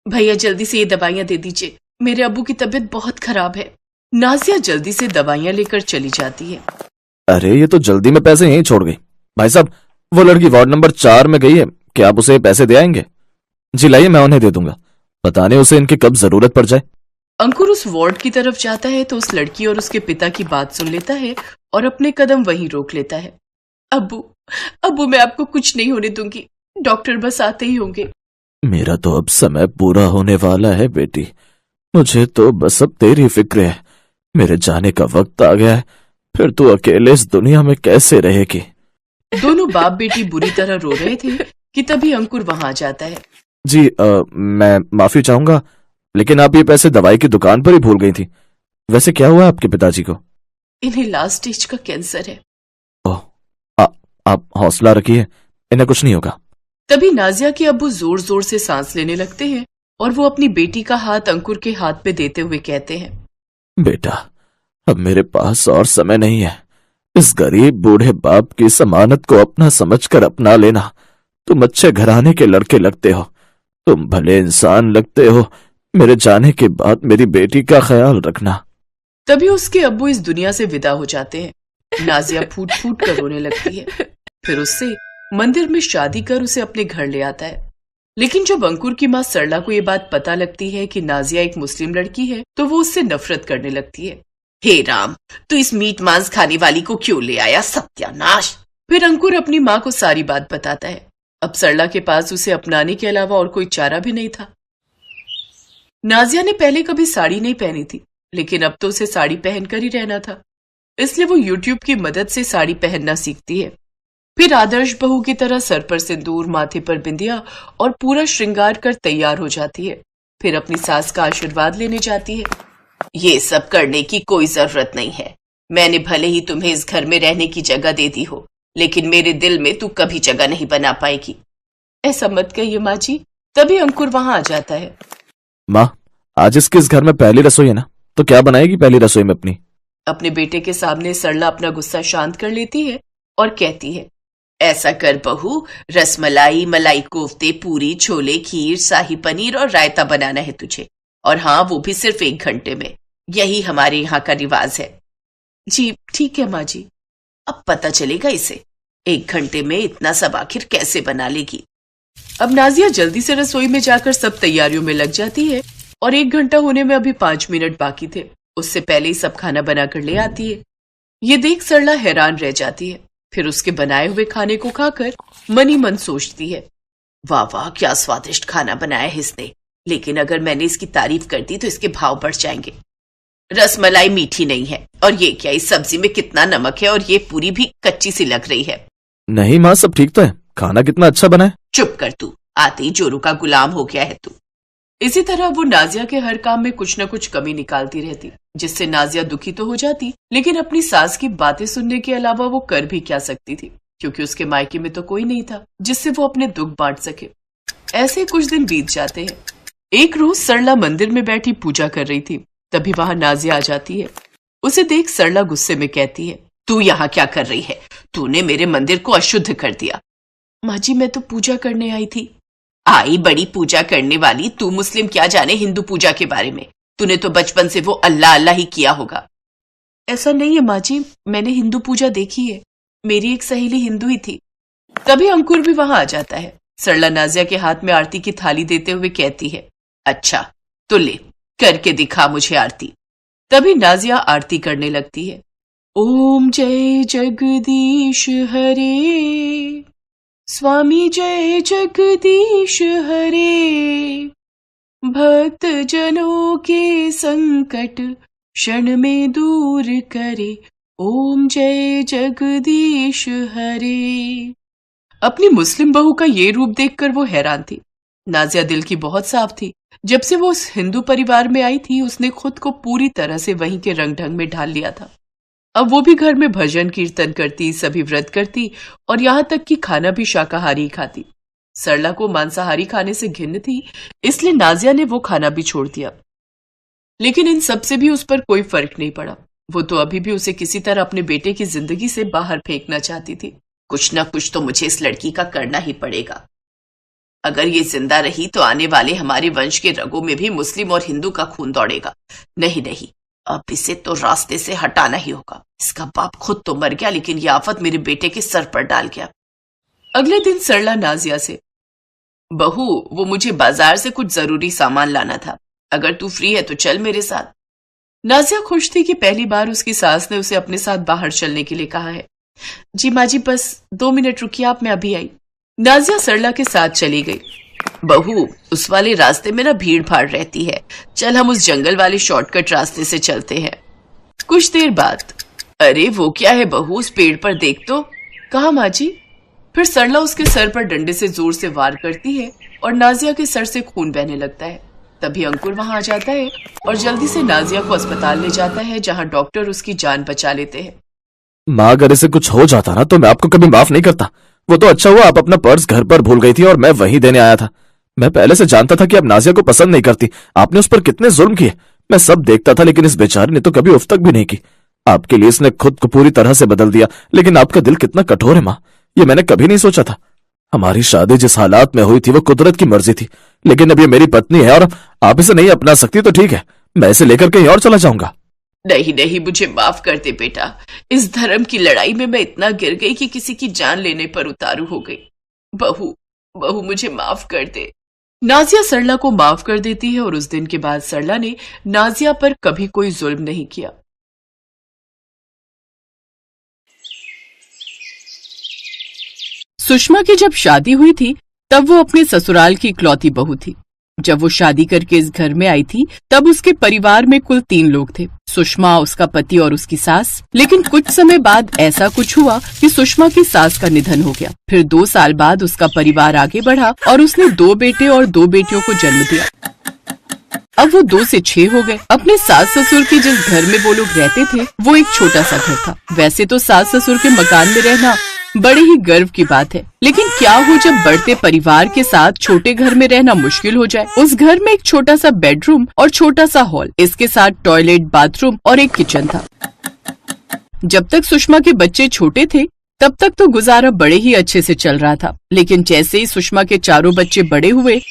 भैया जल्दी से ये दवाइयां दे दीजिए, मेरे अब्बू की तबीयत बहुत खराब है। नाजिया जल्दी से दवाइयां लेकर चली जाती है। अरे ये तो जल्दी में पैसे यहीं छोड़ गई। भाई साहब, वो लड़की वार्ड नंबर 4 में गई है, क्या आप उसे पैसे दे आएंगे? जी लाइए, मैं उन्हें दे दूंगा। पता नहीं उसे इनकी कब जरूरत पड़ जाए। अंकुर उस वार्ड की तरफ जाता है तो उस लड़की और उसके पिता की बात सुन लेता है और अपने कदम वहीं रोक लेता है। अब्बू, अब्बू मैं आपको कुछ नहीं होने दूंगी, डॉक्टर बस आते ही होंगे। मेरा तो अब समय पूरा होने वाला है बेटी, मुझे तो बस अब तेरी फिक्र है। मेरे जाने का वक्त आ गया है, फिर तू अकेले इस दुनिया में कैसे रहेगी? दोनों बाप बेटी बुरी तरह रो रहे थे कि तभी अंकुर वहां आ जाता है। जी मैं माफी चाहूंगा, लेकिन आप ये पैसे दवाई की दुकान पर ही भूल गई थी। वैसे क्या हुआ आपके पिताजी को? इन्हें लास्ट स्टेज का कैंसर है। ओह, आप हौसला रखिए, इन्हें कुछ नहीं होगा। तभी नाजिया के अब्बू जोर जोर से सांस लेने लगते हैं और वो अपनी बेटी का हाथ अंकुर के हाथ पे देते हुए कहते हैं, बेटा, अब मेरे पास और समय नहीं है। इस गरीब बूढ़े बाप की जमानत को अपना समझकर अपना लेना। तुम अच्छे घराने के लड़के लगते हो, तुम भले इंसान लगते हो। मेरे जाने के बाद मेरी बेटी का ख्याल रखना। तभी उसके अब्बू इस दुनिया से विदा हो जाते हैं। नाजिया फूट फूट कर रोने लगती है। फिर उससे मंदिर में शादी कर उसे अपने घर ले आता है। लेकिन जब अंकुर की माँ सरला को ये बात पता लगती है कि नाजिया एक मुस्लिम लड़की है तो वो उससे नफरत करने लगती है। हे राम, तू इस मीट मांस खाने वाली को क्यों ले आया, सत्यानाश। फिर अंकुर अपनी माँ को सारी बात बताता है। अब सरला के पास उसे अपनाने के अलावा और कोई चारा भी नहीं था। नाजिया ने पहले कभी साड़ी नहीं पहनी थी, लेकिन अब तो उसे साड़ी पहनकर ही रहना था, इसलिए वो यूट्यूब की मदद से साड़ी पहनना सीखती है। फिर आदर्श बहू की तरह सर पर सिंदूर, माथे पर बिंदिया और पूरा श्रृंगार कर तैयार हो जाती है। फिर अपनी सास का आशीर्वाद लेने जाती है। ये सब करने की कोई जरूरत नहीं है। मैंने भले ही तुम्हें इस घर में रहने की जगह दे दी हो, लेकिन मेरे दिल में तू कभी जगह नहीं बना पाएगी। ऐसा मत कहिए माँ जी। तभी अंकुर वहां आ जाता है। माँ, आज इसके इस घर में पहली रसोई है ना, तो क्या बनाएगी पहली रसोई में अपनी? अपने बेटे के सामने सरला अपना गुस्सा शांत कर लेती है और कहती है, ऐसा कर बहू, रसमलाई, मलाई कोफ्ते, पूरी, छोले, खीर, शाही पनीर और रायता बनाना है तुझे। और हाँ, वो भी सिर्फ 1 घंटे में। यही हमारे यहाँ का रिवाज है। जी ठीक है माँ जी। अब पता चलेगा इसे 1 घंटे में इतना सब आखिर कैसे बना लेगी। अब नाजिया जल्दी से रसोई में जाकर सब तैयारियों में लग जाती है और 1 घंटा होने में अभी 5 मिनट बाकी थे। उससे पहले ही सब खाना बनाकर ले आती है। ये देख सरला हैरान रह जाती है। फिर उसके बनाए हुए खाने को खाकर मन ही मन सोचती है, वाह वाह, क्या स्वादिष्ट खाना बनाया है इसने, लेकिन अगर मैंने इसकी तारीफ कर दी तो इसके भाव बढ़ जाएंगे। रसमलाई मीठी नहीं है, और ये क्या, इस सब्जी में कितना नमक है, और ये पूरी भी कच्ची सी लग रही है। नहीं माँ, सब ठीक तो है, खाना कितना अच्छा बना है। चुप कर तू, आते ही जोरू का गुलाम हो गया है तू। इसी तरह वो नाजिया के हर काम में कुछ न कुछ कमी निकालती रहती, जिससे नाजिया दुखी तो हो जाती, लेकिन अपनी सास की बातें सुनने के अलावा वो कर भी क्या सकती थी, क्योंकि उसके मायके में तो कोई नहीं था जिससे वो अपने दुख बांट सके। ऐसे कुछ दिन बीत जाते हैं। एक रोज सरला मंदिर में बैठी पूजा कर रही थी, तभी वहां नाजिया आ जाती है। उसे देख सरला गुस्से में कहती है, तू यहाँ क्या कर रही है? तूने मेरे मंदिर को अशुद्ध कर दिया। माँ जी, मैं तो पूजा करने आई थी। आई बड़ी पूजा करने वाली, तू मुस्लिम क्या जाने हिंदू पूजा के बारे में। तूने तो बचपन से वो अल्लाह अल्लाह ही किया होगा। ऐसा नहीं है माँ जी, मैंने हिंदू पूजा देखी है, मेरी एक सहेली हिंदू ही थी। तभी अंकुर भी वहां आ जाता है। सरला नाजिया के हाथ में आरती की थाली देते हुए कहती है, अच्छा तो ले, करके दिखा मुझे आरती। तभी नाजिया आरती करने लगती है। ओम जय जगदीश हरे, स्वामी जय जगदीश हरे, भक्त जनों के संकट क्षण में दूर करे, ओम जय जगदीश हरे। अपनी मुस्लिम बहू का ये रूप देखकर वो हैरान थी। नाजिया दिल की बहुत साफ थी। जब से वो उस हिंदू परिवार में आई थी, उसने खुद को पूरी तरह से वहीं के रंग ढंग में ढाल लिया था। अब वो भी घर में भजन कीर्तन करती, सभी व्रत करती और यहाँ तक कि खाना भी शाकाहारी खाती। सरला को मांसाहारी खाने से घिन्न थी, इसलिए नाजिया ने वो खाना भी छोड़ दिया। लेकिन इन सब से भी उस पर कोई फर्क नहीं पड़ा। वो तो अभी भी उसे किसी तरह अपने बेटे की जिंदगी से बाहर फेंकना चाहती थी। कुछ ना कुछ तो मुझे इस लड़की का करना ही पड़ेगा। अगर ये जिंदा रही तो आने वाले हमारे वंश के रगों में भी मुस्लिम और हिंदू का खून दौड़ेगा। नहीं नहीं, अब इसे तो रास्ते से हटाना ही होगा। इसका बाप खुद तो मर गया, लेकिन ये आफत मेरे बेटे के सर पर डाल गया। अगले दिन सरला नाजिया से, बहू वो मुझे बाजार से कुछ जरूरी सामान लाना था, अगर तू फ्री है तो चल मेरे साथ। नाजिया खुश थी कि पहली बार उसकी सास ने उसे अपने साथ बाहर चलने के लिए कहा है। जी माँ जी, बस 2 मिनट रुकिए आप, मैं अभी आई। नाजिया सरला के साथ चली गई। बहू उस वाले रास्ते में ना भीड़ भाड़ रहती है, चल हम उस जंगल वाले शॉर्टकट रास्ते से चलते हैं। कुछ देर बाद, अरे वो क्या है बहू, उस पेड़ पर देख तो। कहा माँ जी? फिर सरला उसके सर पर डंडे से जोर से वार करती है और नाजिया के सर से खून बहने लगता है। तभी अंकुर वहां आ जाता है और जल्दी से नाजिया को अस्पताल ले जाता है, जहां डॉक्टर उसकी जान बचा लेते हैं। माँ अगर इसे कुछ हो जाता ना तो मैं आपको कभी माफ नहीं करता। वो तो अच्छा हुआ आप अपना पर्स घर पर भूल गई थी और मैं वहीं देने आया था। मैं पहले से जानता था कि आप नाजिया को पसंद नहीं करती। आपने उस पर कितने जुल्म किए मैं सब देखता था, लेकिन इस बेचारे ने तो कभी उफ तक भी नहीं की। आपके लिए इसने खुद को पूरी तरह से बदल दिया, लेकिन आपका दिल कितना कठोर है माँ, ये मैंने कभी नहीं सोचा था। हमारी शादी जिस हालात में हुई थी वो कुदरत की मर्जी थी, लेकिन अब ये मेरी पत्नी है और आप इसे नहीं अपना सकती तो ठीक है, मैं इसे लेकर कहीं और चला जाऊंगा। नहीं नहीं, मुझे माफ कर दे बेटा। इस धर्म की लड़ाई में मैं इतना गिर गई कि किसी की जान लेने पर उतारू हो गई। बहू बहू मुझे माफ कर दे। नाजिया सरला को माफ कर देती है और उस दिन के बाद सरला ने नाजिया पर कभी कोई जुल्म नहीं किया। सुषमा की जब शादी हुई थी तब वो अपने ससुराल की इकलौती बहू थी। जब वो शादी करके इस घर में आई थी तब उसके परिवार में कुल 3 लोग थे, सुषमा, उसका पति और उसकी सास। लेकिन कुछ समय बाद ऐसा कुछ हुआ कि सुषमा की सास का निधन हो गया। फिर 2 साल बाद उसका परिवार आगे बढ़ा और उसने 2 बेटे और 2 बेटियों को जन्म दिया। अब वो 2 से 6 हो गए। अपने सास ससुर के जिस घर में वो लोग रहते थे वो एक छोटा सा घर था। वैसे तो सास ससुर के मकान में रहना बड़े ही गर्व की बात है, लेकिन क्या हो जब बढ़ते परिवार के साथ छोटे घर में रहना मुश्किल हो जाए। उस घर में एक छोटा सा बेडरूम और छोटा सा हॉल, इसके साथ टॉयलेट, बाथरूम और एक किचन था। जब तक सुषमा के बच्चे छोटे थे तब तक तो गुजारा बड़े ही अच्छे से चल रहा था, लेकिन जैसे ही सुषमा के चारों बच्चे बड़े हुए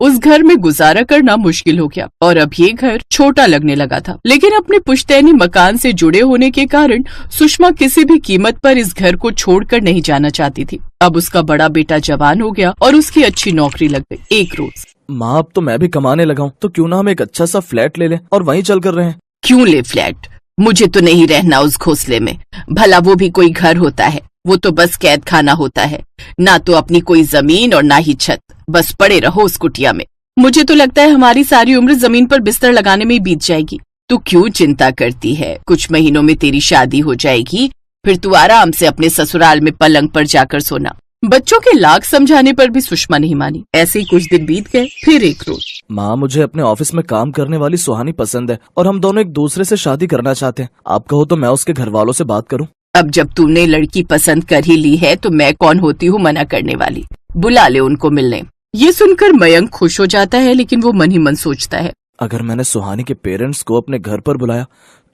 उस घर में गुजारा करना मुश्किल हो गया और अब ये घर छोटा लगने लगा था। लेकिन अपने पुश्तैनी मकान से जुड़े होने के कारण सुषमा किसी भी कीमत पर इस घर को छोड़कर नहीं जाना चाहती थी। अब उसका बड़ा बेटा जवान हो गया और उसकी अच्छी नौकरी लग गई। एक रोज, माँ अब तो मैं भी कमाने लगा हूँ, तो क्यों ना हम एक अच्छा सा फ्लैट ले लें और वहीं चल कर रहे हैं। क्यों ले फ्लैट? मुझे तो नहीं रहना उस घोंसले में। भला वो भी कोई घर होता है? वो तो बस कैद खाना होता है। ना तो अपनी कोई जमीन और ना ही छत, बस पड़े रहो उस कुटिया में। मुझे तो लगता है हमारी सारी उम्र जमीन पर बिस्तर लगाने में ही बीत जाएगी। तू क्यों चिंता करती है? कुछ महीनों में तेरी शादी हो जाएगी, फिर तू आराम से अपने ससुराल में पलंग पर जाकर सोना। बच्चों के लाख समझाने पर भी सुषमा नहीं मानी। ऐसे ही कुछ दिन बीत गए। फिर एक रोज, माँ मुझे अपने ऑफिस में काम करने वाली सुहानी पसंद है और हम दोनों एक दूसरे से शादी करना चाहते हैं। आप कहो तो मैं उसके घर वालों से बात करूँ। अब जब तूने लड़की पसंद कर ही ली है तो मैं कौन होती हूँ मना करने वाली। बुला ले उनको मिलने। ये सुनकर मयंक खुश हो जाता है, लेकिन वो मन ही मन सोचता है, अगर मैंने सुहानी के पेरेंट्स को अपने घर पर बुलाया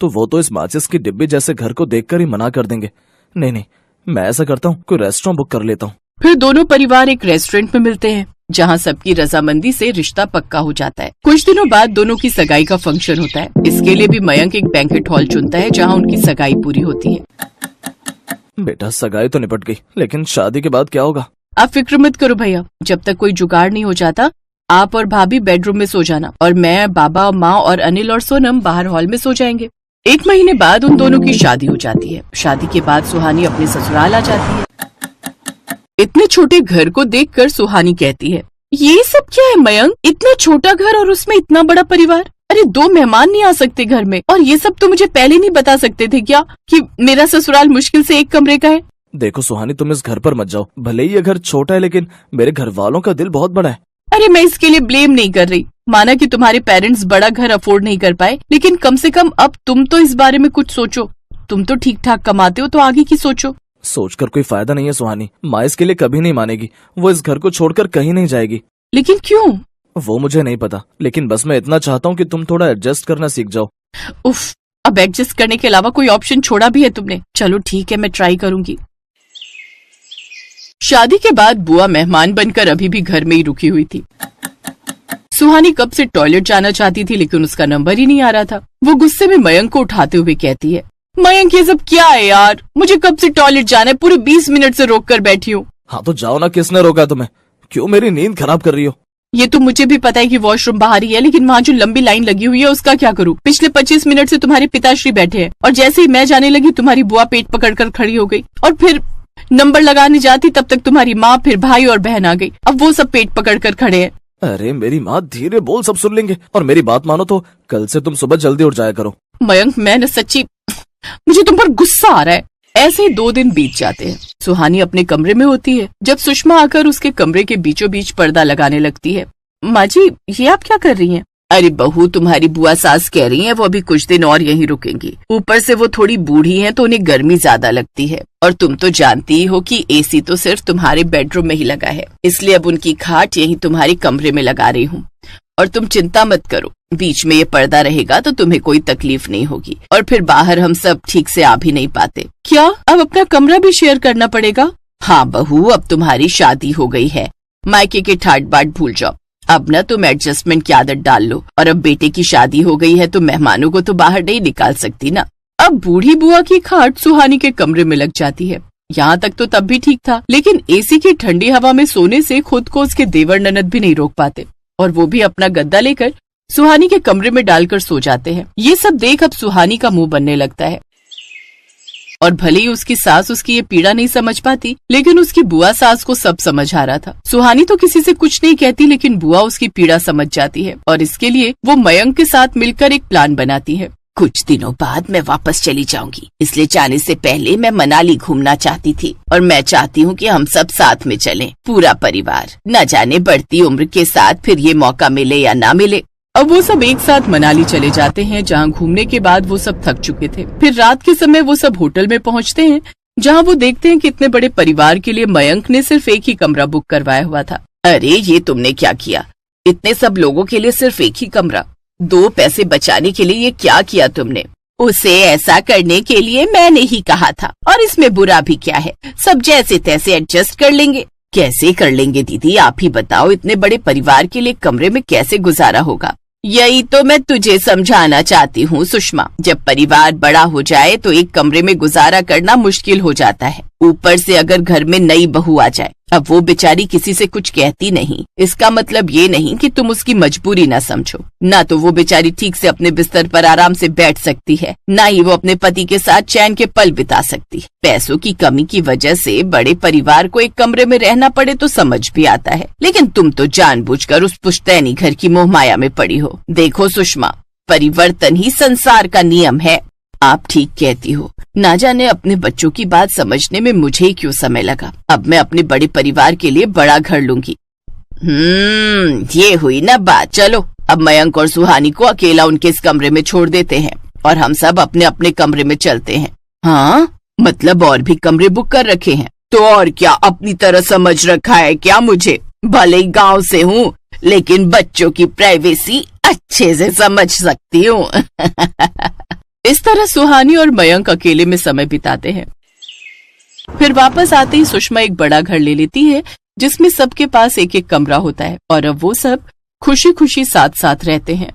तो वो तो इस माचिस की डिब्बी जैसे घर को देखकर ही मना कर देंगे। नहीं नहीं, मैं ऐसा करता हूँ, कोई रेस्टोरेंट बुक कर लेता हूँ। फिर दोनों परिवार एक रेस्टोरेंट में मिलते हैं, जहाँ सबकी रजामंदी से रिश्ता पक्का हो जाता है। कुछ दिनों बाद दोनों की सगाई का फंक्शन होता है। इसके लिए भी मयंक एक बैंकेट हॉल चुनता है जहाँ उनकी सगाई पूरी होती है। बेटा सगाई तो निपट गई, लेकिन शादी के बाद क्या होगा? आप फिक्र मत करो भैया, जब तक कोई जुगाड़ नहीं हो जाता आप और भाभी बेडरूम में सो जाना और मैं, बाबा, माँ और अनिल और सोनम बाहर हॉल में सो जाएंगे। 1 महीने बाद उन दोनों की शादी हो जाती है। शादी के बाद सुहानी अपने ससुराल आ जाती है। इतने छोटे घर को देखकर सुहानी कहती है, ये सब क्या है मयंक? इतना छोटा घर और उसमें इतना बड़ा परिवार। अरे 2 मेहमान नहीं आ सकते घर में, और ये सब तो मुझे पहले नहीं बता सकते थे क्या कि मेरा ससुराल मुश्किल से 1 कमरे का है। देखो सुहानी, तुम इस घर पर मत जाओ। भले ही ये घर छोटा है, लेकिन मेरे घर वालों का दिल बहुत बड़ा है। अरे मैं इसके लिए ब्लेम नहीं कर रही। माना कि तुम्हारे पेरेंट्स बड़ा घर अफोर्ड नहीं कर पाए, लेकिन कम से कम अब तुम तो इस बारे में कुछ सोचो। तुम तो ठीक ठाक कमाते हो, तो आगे की सोचो। सोचकर कोई फायदा नहीं है सुहानी। माँ इसके लिए कभी नहीं मानेगी। वो इस घर को छोड़कर कहीं नहीं जाएगी। लेकिन क्यों? वो मुझे नहीं पता, लेकिन बस मैं इतना चाहता हूँ कि तुम थोड़ा एडजस्ट करना सीख जाओ। उफ, अब एडजस्ट करने के अलावा कोई ऑप्शन छोड़ा भी है तुमने? चलो ठीक है, मैं ट्राई करूंगी। शादी के बाद बुआ मेहमान बनकर अभी भी घर में ही रुकी हुई थी। सुहानी कब से टॉयलेट जाना चाहती थी लेकिन उसका नंबर ही नहीं आ रहा था। वो गुस्से में मयंक को उठाते हुए कहती है, मयंक ये सब क्या है यार, मुझे कब से टॉयलेट जाना है, पूरे 20 मिनट से रोक कर बैठी हूँ। हाँ तो जाओ ना, किसने रोका तुम्हें? क्यों मेरी नींद खराब कर रही हो? ये तो मुझे भी पता है कि वॉशरूम बाहर ही है, लेकिन वहाँ जो लंबी लाइन लगी हुई है उसका क्या करूँ? पिछले 25 मिनट से तुम्हारे पिताश्री बैठे हैं और जैसे ही मैं जाने लगी तुम्हारी बुआ पेट पकड़कर खड़ी हो गई और फिर नंबर लगाने जाती तब तक तुम्हारी माँ, फिर भाई और बहन आ गई। अब वो सब पेट पकड़कर खड़े हैं। अरे मेरी माँ, धीरे बोल, सब सुन लेंगे। और मेरी बात मानो तो कल से तुम सुबह जल्दी उठ जाया करो। मयंक मैं न सच्ची, मुझे तुम पर गुस्सा आ रहा है। ऐसे ही 2 दिन बीत जाते हैं। सुहानी अपने कमरे में होती है जब सुषमा आकर उसके कमरे के बीचों बीच पर्दा लगाने लगती है। माँ जी, ये आप क्या कर रही हैं? अरे बहू, तुम्हारी बुआ सास कह रही हैं वो अभी कुछ दिन और यहीं रुकेंगी। ऊपर से वो थोड़ी बूढ़ी हैं तो उन्हें गर्मी ज्यादा लगती है और तुम तो जानती ही हो कि एसी तो सिर्फ तुम्हारे बेडरूम में ही लगा है, इसलिए अब उनकी खाट यहीं तुम्हारे कमरे में लगा रही हूँ। और तुम चिंता मत करो, बीच में ये पर्दा रहेगा तो तुम्हें कोई तकलीफ नहीं होगी और फिर बाहर हम सब ठीक से आ भी नहीं पाते। क्या अब अपना कमरा भी शेयर करना पड़ेगा? हाँ बहू, अब तुम्हारी शादी हो गई है, मायके के ठाट बाट भूल जाओ। अब न तुम एडजस्टमेंट की आदत डाल लो और अब बेटे की शादी हो गई है तो मेहमानों को तो बाहर नहीं निकाल सकती ना। अब बूढ़ी बुआ की खाट सुहानी के कमरे में लग जाती है। यहाँ तक तो तब भी ठीक था, लेकिन एसी की ठंडी हवा में सोने से खुद को उसके देवर ननद भी नहीं रोक पाते और वो भी अपना गद्दा लेकर सुहानी के कमरे में डालकर सो जाते हैं। ये सब देख अब सुहानी का मुंह बनने लगता है और भले ही उसकी सास उसकी ये पीड़ा नहीं समझ पाती, लेकिन उसकी बुआ सास को सब समझ आ रहा था। सुहानी तो किसी से कुछ नहीं कहती, लेकिन बुआ उसकी पीड़ा समझ जाती है और इसके लिए वो मयंक के साथ मिलकर एक प्लान बनाती है। कुछ दिनों बाद मैं वापस चली जाऊंगी, इसलिए जाने से पहले मैं मनाली घूमना चाहती थी और मैं चाहती हूँ कि हम सब साथ में चलें, पूरा परिवार। न जाने बढ़ती उम्र के साथ फिर ये मौका मिले या ना मिले। अब वो सब एक साथ मनाली चले जाते हैं, जहाँ घूमने के बाद वो सब थक चुके थे। फिर रात के समय वो सब होटल में पहुँचते हैं, जहाँ वो देखते हैं कि इतने बड़े परिवार के लिए मयंक ने सिर्फ एक ही कमरा बुक करवाया हुआ था। अरे ये तुमने क्या किया? इतने सब लोगों के लिए सिर्फ एक ही कमरा? 2 पैसे बचाने के लिए ये क्या किया तुमने? उसे ऐसा करने के लिए मैंने ही कहा था, और इसमें बुरा भी क्या है? सब जैसे तैसे एडजस्ट कर लेंगे। कैसे कर लेंगे दीदी, आप ही बताओ, इतने बड़े परिवार के लिए कमरे में कैसे गुजारा होगा? यही तो मैं तुझे समझाना चाहती हूँ सुषमा। जब परिवार बड़ा हो जाए तो एक कमरे में गुजारा करना मुश्किल हो जाता है। ऊपर से अगर घर में नई बहू आ जाए, अब वो बेचारी किसी से कुछ कहती नहीं, इसका मतलब ये नहीं कि तुम उसकी मजबूरी ना समझो। ना तो वो बेचारी ठीक से अपने बिस्तर पर आराम से बैठ सकती है, ना ही वो अपने पति के साथ चैन के पल बिता सकती है। पैसों की कमी की वजह से बड़े परिवार को एक कमरे में रहना पड़े तो समझ भी आता है, लेकिन तुम तो जानबूझकर उस पुश्तैनी घर की मोहमाया में पड़ी हो। देखो सुषमा, परिवर्तन ही संसार का नियम है। आप ठीक कहती हो, ना जाने अपने बच्चों की बात समझने में मुझे ही क्यों समय लगा। अब मैं अपने बड़े परिवार के लिए बड़ा घर लूंगी। ये हुई ना बात। चलो अब मयंक और सुहानी को अकेला उनके इस कमरे में छोड़ देते हैं और हम सब अपने अपने कमरे में चलते हैं। हाँ मतलब और भी कमरे बुक कर रखे हैं? तो और क्या, अपनी तरह समझ रखा है क्या मुझे? भले ही गाँव से हूँ, लेकिन बच्चों की प्राइवेसी अच्छे से समझ सकती हूँ। इस तरह सुहानी और मयंक अकेले में समय बिताते हैं। फिर वापस आते ही सुषमा एक बड़ा घर ले लेती है, जिसमें सबके पास एक एक कमरा होता है और अब वो सब खुशी खुशी साथ साथ रहते हैं।